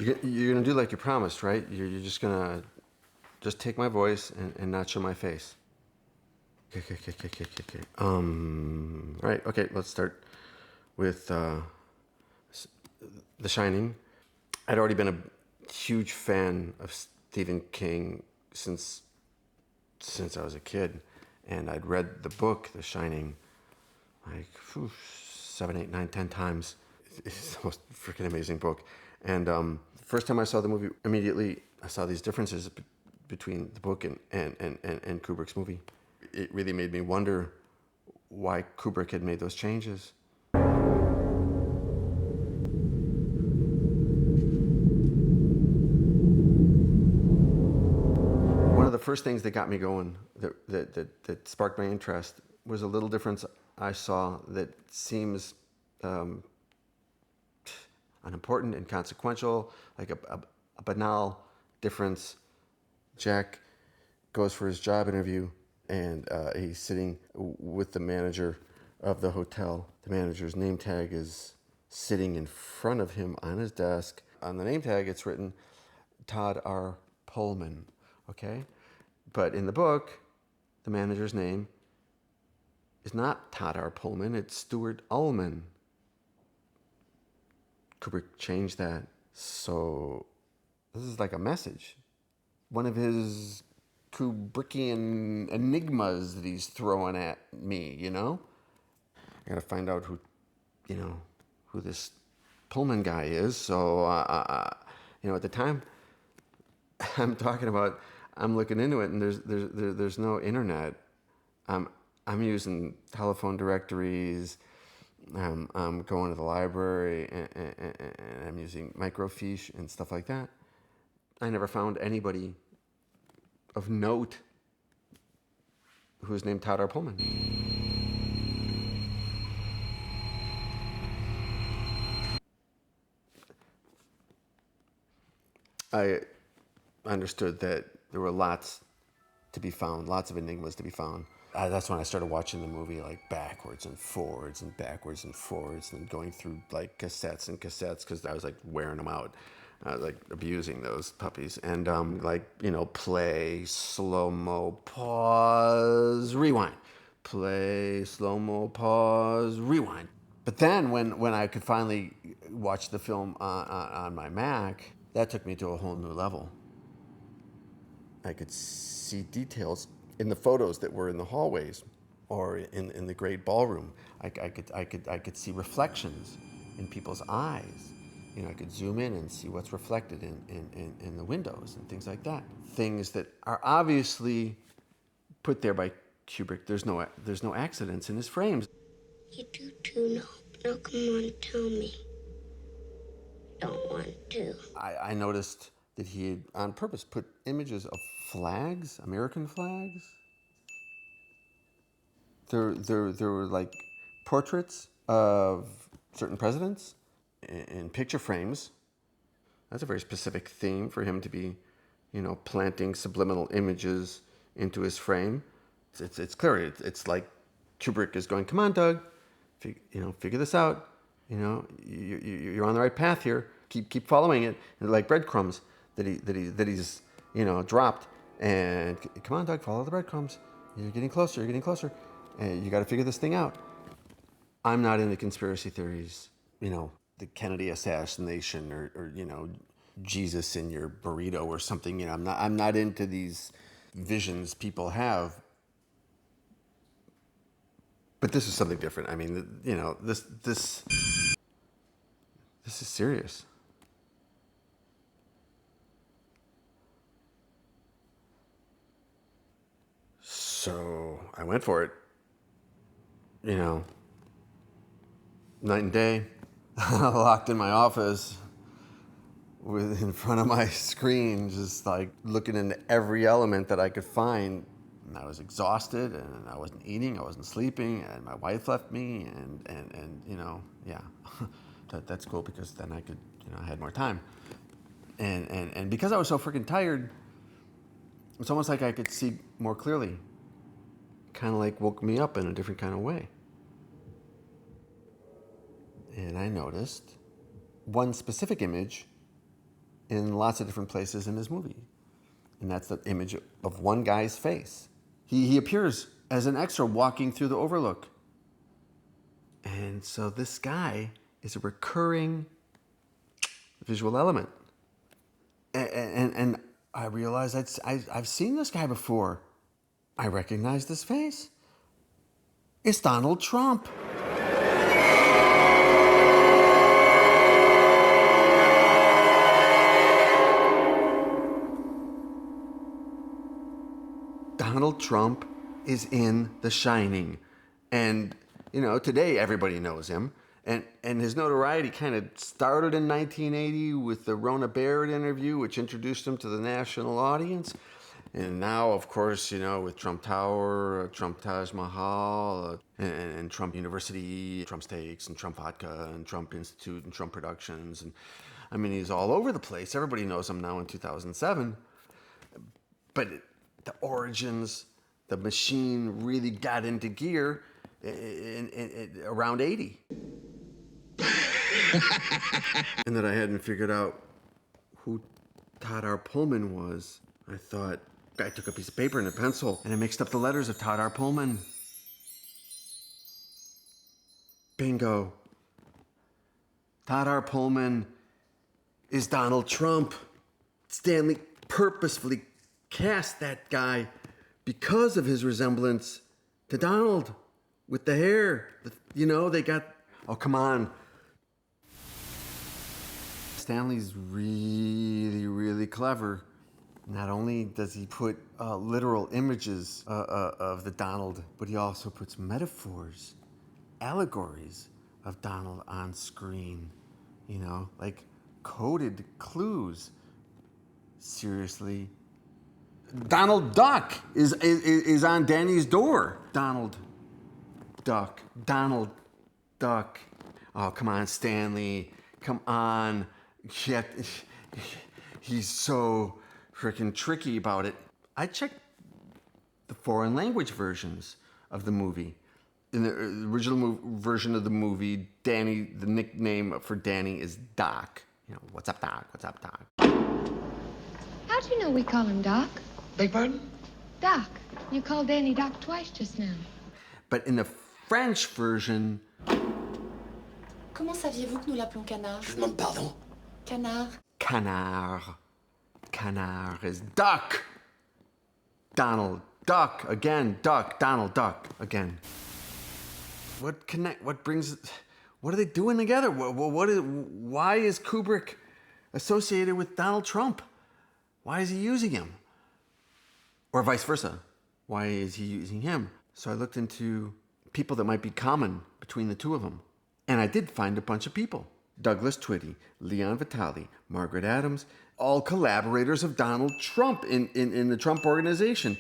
You're gonna do like you promised, right? You're just gonna just take my voice and not show my face. Okay. Right. Okay. Let's start with The Shining. I'd already been a huge fan of Stephen King since I was a kid, and I'd read the book The Shining like 7, 8, 9, 10 times. It's the most freaking amazing book. And first time I saw the movie, immediately I saw these differences between the book and Kubrick's movie. It really made me wonder why Kubrick had made those changes. One of the first things that got me going, that sparked my interest, was a little difference I saw that seems unimportant, inconsequential, like a banal difference. Jack goes for his job interview, and he's sitting with the manager of the hotel. The manager's name tag is sitting in front of him on his desk. On the name tag, it's written Todd R. Pullman, okay? But in the book, the manager's name is not Todd R. Pullman, it's Stuart Ullman. Kubrick changed that. So this is like a message. One of his Kubrickian enigmas that he's throwing at me, you know? I gotta find out who this Pullman guy is. So, at the time I'm talking about, I'm looking into it, and there's no internet. I'm using telephone directories. I'm going to the library, and I'm using microfiche and stuff like that. I never found anybody of note who was named Todd R. Pullman. I understood that there were lots to be found, lots of enigmas to be found. That's when I started watching the movie like backwards and forwards and backwards and forwards, and going through like cassettes and cassettes, because I was like wearing them out. I was like abusing those puppies. And play, slow-mo, pause, rewind. Play, slow-mo, pause, rewind. But then when I could finally watch the film on my Mac, that took me to a whole new level. I could see details in the photos that were in the hallways or in the great ballroom. I could see reflections in people's eyes. I could zoom in and see what's reflected in the windows and things like that. Things that are obviously put there by Kubrick. There's no accidents in his frames. You do too, no. Now come on, tell me. Don't want to. I noticed that he had on purpose put images of flags, American flags. There were like portraits of certain presidents in picture frames. That's a very specific theme for him to be, planting subliminal images into his frame. It's clear. It's like Kubrick is going, "Come on, Doug, figure this out. You're on the right path here. Keep following it." And like breadcrumbs that he's dropped. And come on, Doug, follow the breadcrumbs. You're getting closer. You're getting closer. And you got to figure this thing out. I'm not into conspiracy theories. The Kennedy assassination, or Jesus in your burrito or something. I'm not into these visions people have. But this is something different. I mean, this is serious. So I went for it. Night and day, locked in my office, in front of my screen, just like looking into every element that I could find. And I was exhausted, and I wasn't eating, I wasn't sleeping, and my wife left me, and yeah, that's cool, because then I could, I had more time. And because I was so freaking tired, it's almost like I could see more clearly. Kind of like woke me up in a different kind of way. And I noticed one specific image in lots of different places in his movie. And that's the image of one guy's face. He appears as an extra walking through the Overlook. And so this guy is a recurring visual element. And I realized I've seen this guy before. I recognize this face. It's Donald Trump. Donald Trump is in The Shining. And, you know, today everybody knows him. And his notoriety kind of started in 1980 with the Rona Barrett interview, which introduced him to the national audience. And now, of course, you know, with Trump Tower, Trump Taj Mahal, and Trump University, Trump Steaks, and Trump Vodka, and Trump Institute, and Trump Productions. And I mean, he's all over the place. Everybody knows him now in 2007. But the origins, the machine really got into gear in around 80. And that I hadn't figured out who Todd R. Pullman was. I thought, I took a piece of paper and a pencil and I mixed up the letters of Todd R. Pullman. Bingo. Todd R. Pullman is Donald Trump. Stanley purposefully cast that guy because of his resemblance to Donald with the hair. You know, they got, oh, come on. Stanley's really, really clever. Not only does he put literal images of the Donald, but he also puts metaphors, allegories of Donald on screen. You know, like coded clues. Seriously. Donald Duck is on Danny's door. Donald Duck. Donald Duck. Oh, come on, Stanley. Come on. Yet he's so freaking tricky about it. I checked the foreign language versions of the movie. In the original version of the movie, Danny, the nickname for Danny is Doc. You know, what's up, Doc? What's up, Doc? How'd you know we call him Doc? Beg pardon? Doc. You called Danny Doc twice just now. But in the French version... Comment saviez-vous que nous l'appelons Canard? Je demande pardon. Canard. Canard. Canard is Duck. Donald Duck again. Duck. Donald Duck again. What are they doing together? Why is Kubrick associated with Donald Trump? Why is he using him? Or vice versa. Why is he using him? So I looked into people that might be common between the two of them. And I did find a bunch of people. Douglas Twitty, Leon Vitali, Margaret Adams, all collaborators of Donald Trump in the Trump Organization.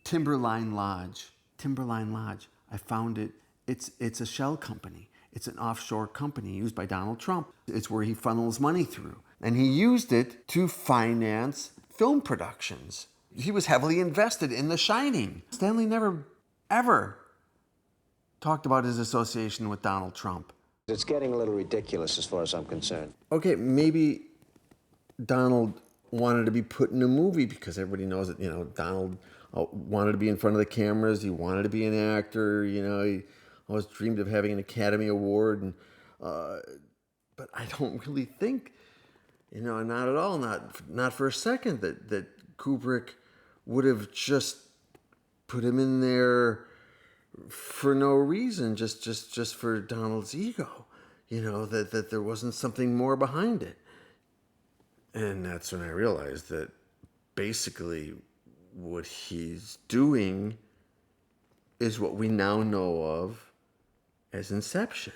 Timberline Lodge. I found it. It's a shell company. It's an offshore company used by Donald Trump. It's where he funnels money through. And he used it to finance film productions. He was heavily invested in The Shining. Stanley never, ever talked about his association with Donald Trump. It's getting a little ridiculous as far as I'm concerned. Okay, maybe Donald wanted to be put in a movie because everybody knows that, you know, Donald wanted to be in front of the cameras. He wanted to be an actor. You know, he always dreamed of having an Academy Award. And but I don't really think, you know, not at all, not for a second, that Kubrick would have just put him in there for no reason, just for Donald's ego, you know, that there wasn't something more behind it. And that's when I realized that basically what he's doing is what we now know of as Inception.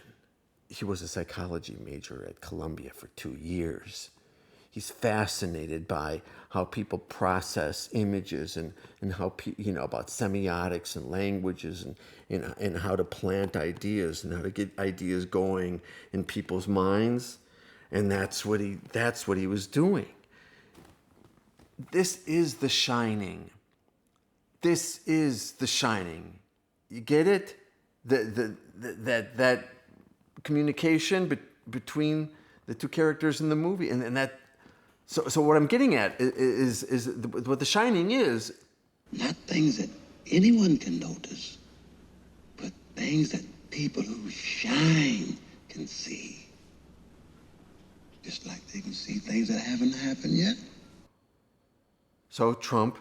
He was a psychology major at Columbia for 2 years. He's fascinated by how people process images and how, you know, about semiotics and languages and how to plant ideas and how to get ideas going in people's minds. And that's what he was doing. This is The Shining. This is The Shining. You get it? That communication between the two characters in the movie, and that So what I'm getting at is what The Shining is. Not things that anyone can notice, but things that people who shine can see. Just like they can see things that haven't happened yet. So Trump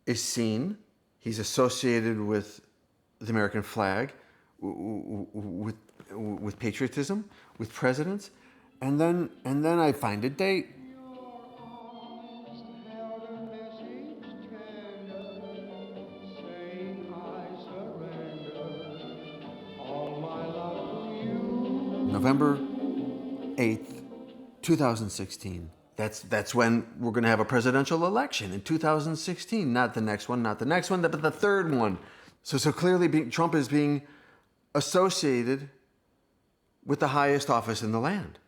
is seen, he's associated with the American flag, with patriotism, with presidents, and then I find a date. November 8th, 2016. That's when we're going to have a presidential election in 2016. Not the next one, but the third one. So clearly Trump is being associated with the highest office in the land.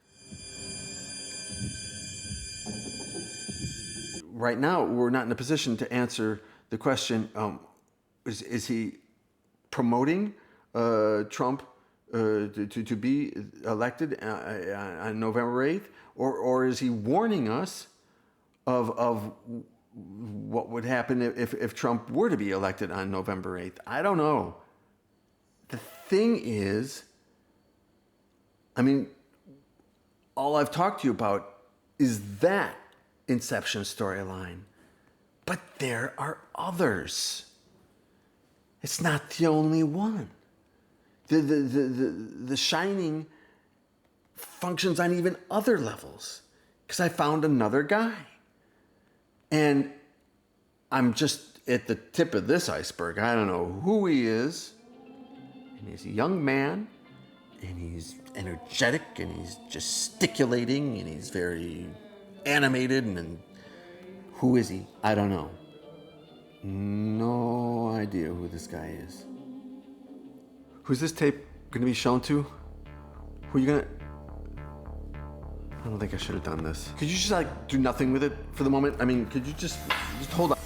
Right now, we're not in a position to answer the question, is he promoting Trump to be elected on November 8th? Or is he warning us of what would happen if Trump were to be elected on November 8th? I don't know. The thing is, I mean, all I've talked to you about is that Inception storyline. But there are others. It's not the only one. The Shining functions on even other levels, because I found another guy. And I'm just at the tip of this iceberg. I don't know who he is. And he's a young man, and he's energetic, and he's gesticulating, and he's very animated. And who is he? I don't know. No idea who this guy is. Who's this tape going to be shown to? Who are you going to... I don't think I should have done this. Could you just do nothing with it for the moment? I mean, could you just hold on?